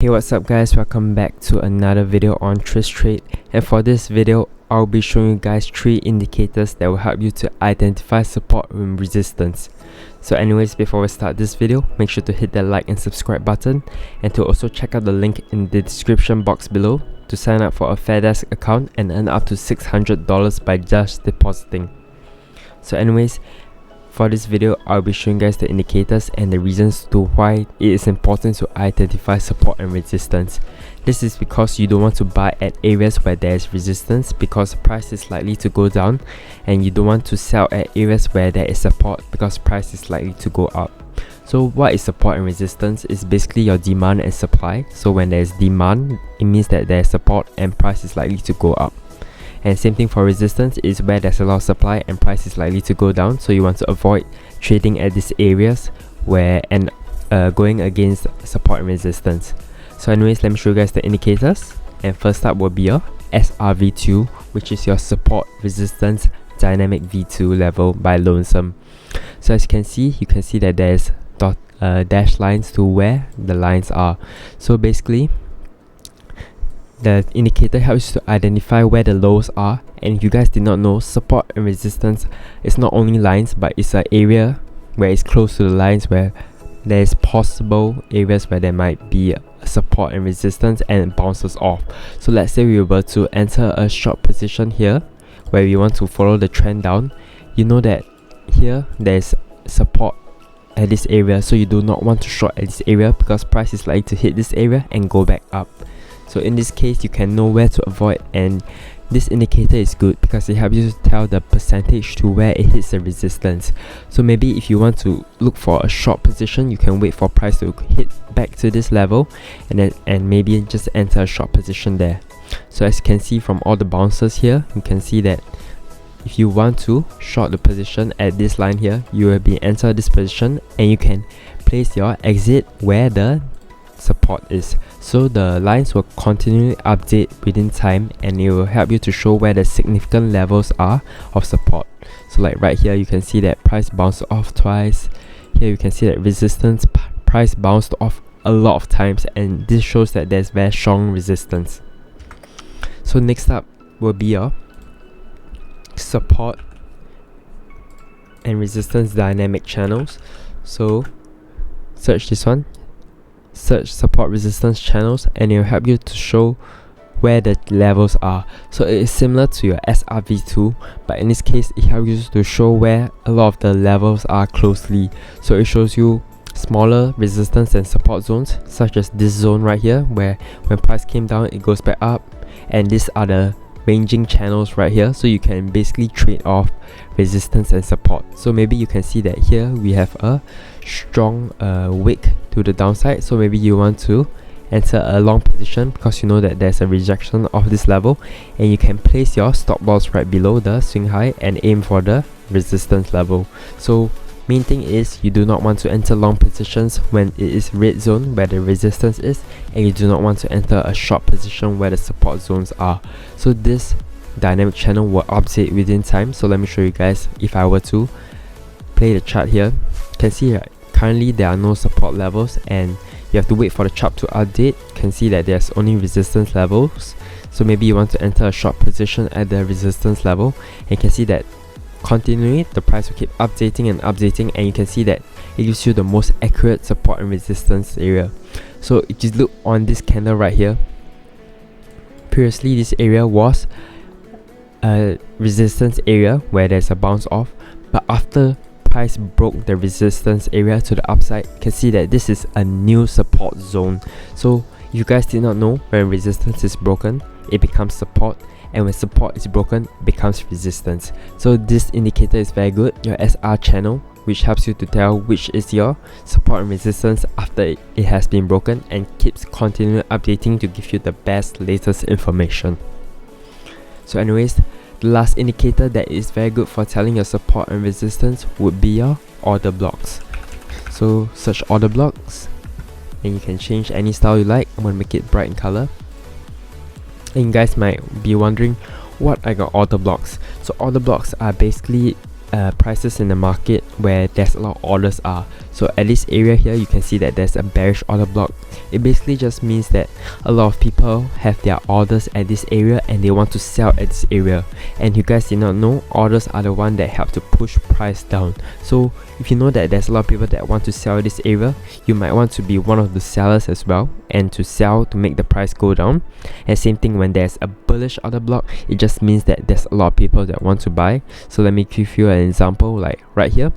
Hey, what's up guys, welcome back to another video on tradeiq, and for this video I'll be showing you guys 3 indicators that will help you to identify support and resistance. So anyways, before we start this video, make sure to hit that like and subscribe button, and to also check out the link in the description box below to sign up for a tradeiq account and earn up to $600 by just depositing. So anyways, for this video, I'll be showing you guys the indicators and the reasons to why it is important to identify support and resistance. This is because you don't want to buy at areas where there is resistance because price is likely to go down, and you don't want to sell at areas where there is support because price is likely to go up. So what is support and resistance? Is basically your demand and supply. So when there is demand, it means that there is support and price is likely to go up. And same thing for resistance, is where there's a lot of supply and price is likely to go down, so you want to avoid trading at these areas where going against support and resistance. So anyways, let me show you guys the indicators, and first up will be your SRV2, which is your support resistance dynamic V2 level by Lonesome. So as you can see that there's dashed lines to where the lines are. So basically the indicator helps you to identify where the lows are, and if you guys did not know, support and resistance is not only lines, but it's an area where it's close to the lines where there's possible areas where there might be support and resistance and it bounces off. So let's say we were to enter a short position here where we want to follow the trend down. You know that here there's support at this area, so you do not want to short at this area because price is likely to hit this area and go back up. So in this case, you can know where to avoid, and this indicator is good because it helps you to tell the percentage to where it hits the resistance. So maybe if you want to look for a short position, you can wait for price to hit back to this level and maybe just enter a short position there. So as you can see from all the bounces here, you can see that if you want to short the position at this line here, you will be enter this position and you can place your exit where the support is. So the lines will continually update within time, and it will help you to show where the significant levels are of support. So like right here, you can see that price bounced off twice. Here you can see that resistance price bounced off a lot of times, and this shows that there's very strong resistance. So next up will be your support and resistance dynamic channels. So search this one, search support resistance channels, and it will help you to show where the levels are. So it is similar to your SRV2, but in this case it helps you to show where a lot of the levels are closely. So it shows you smaller resistance and support zones, such as this zone right here where when price came down it goes back up, and these are the ranging channels right here, so you can basically trade off resistance and support. So maybe you can see that here we have a strong wick to the downside, so maybe you want to enter a long position because you know that there's a rejection of this level, and you can place your stop loss right below the swing high and aim for the resistance level. So main thing is you do not want to enter long positions when it is red zone where the resistance is, and you do not want to enter a short position where the support zones are. So this dynamic channel will update within time. So let me show you guys. If I were to play the chart here, you can see that currently there are no support levels and you have to wait for the chart to update. You can see that there's only resistance levels, so maybe you want to enter a short position at the resistance level, and you can see that continually the price will keep updating and updating, and you can see that it gives you the most accurate support and resistance area. So if you look on this candle right here, previously this area was a resistance area where there's a bounce off, but after price broke the resistance area to the upside, you can see that this is a new support zone. So if you guys did not know, when resistance is broken it becomes support, and when support is broken it becomes resistance. So this indicator is very good, your SR channel, which helps you to tell which is your support and resistance after it has been broken, and keeps continually updating to give you the best latest information. So anyways, the last indicator that is very good for telling your support and resistance would be your order blocks. So search order blocks, and you can change any style you like. I'm going to make it bright in color. And you guys might be wondering what are your order blocks. So order blocks are basically prices in the market where there's a lot of orders are. So at this area here, you can see that there's a bearish order block. It basically just means that a lot of people have their orders at this area and they want to sell at this area. And you guys did not know, orders are the one that help to push price down. So if you know that there's a lot of people that want to sell this area, you might want to be one of the sellers as well and to sell to make the price go down. And same thing when there's a bullish order block, it just means that there's a lot of people that want to buy. So let me give you an example. Like right here,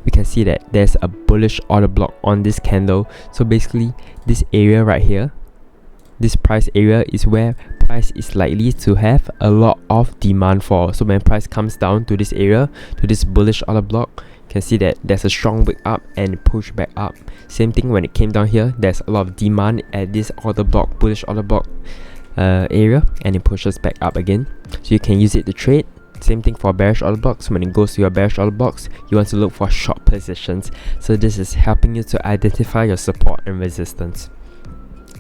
we can see that there's a bullish order block on this candle. So basically this area right here, this price area, is where price is likely to have a lot of demand for. So when price comes down to this area, to this bullish order block, you can see that there's a strong wick up and push back up. Same thing when it came down here, there's a lot of demand at this order block, bullish order block area, and it pushes back up again. So you can use it to trade. Same thing for bearish order blocks. When it goes to your bearish order blocks, you want to look for short positions. So this is helping you to identify your support and resistance.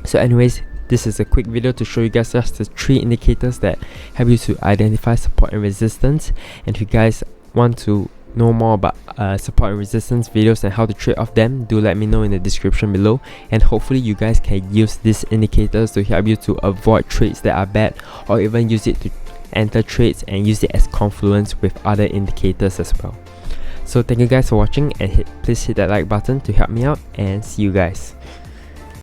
So anyways, this is a quick video to show you guys just the 3 indicators that help you to identify support and resistance. And if you guys want to know more about support and resistance videos and how to trade off them, do let me know in the description below. And hopefully you guys can use these indicators to help you to avoid trades that are bad, or even use it to enter trades and use it as confluence with other indicators as well. So thank you guys for watching, and please hit that like button to help me out, and see you guys.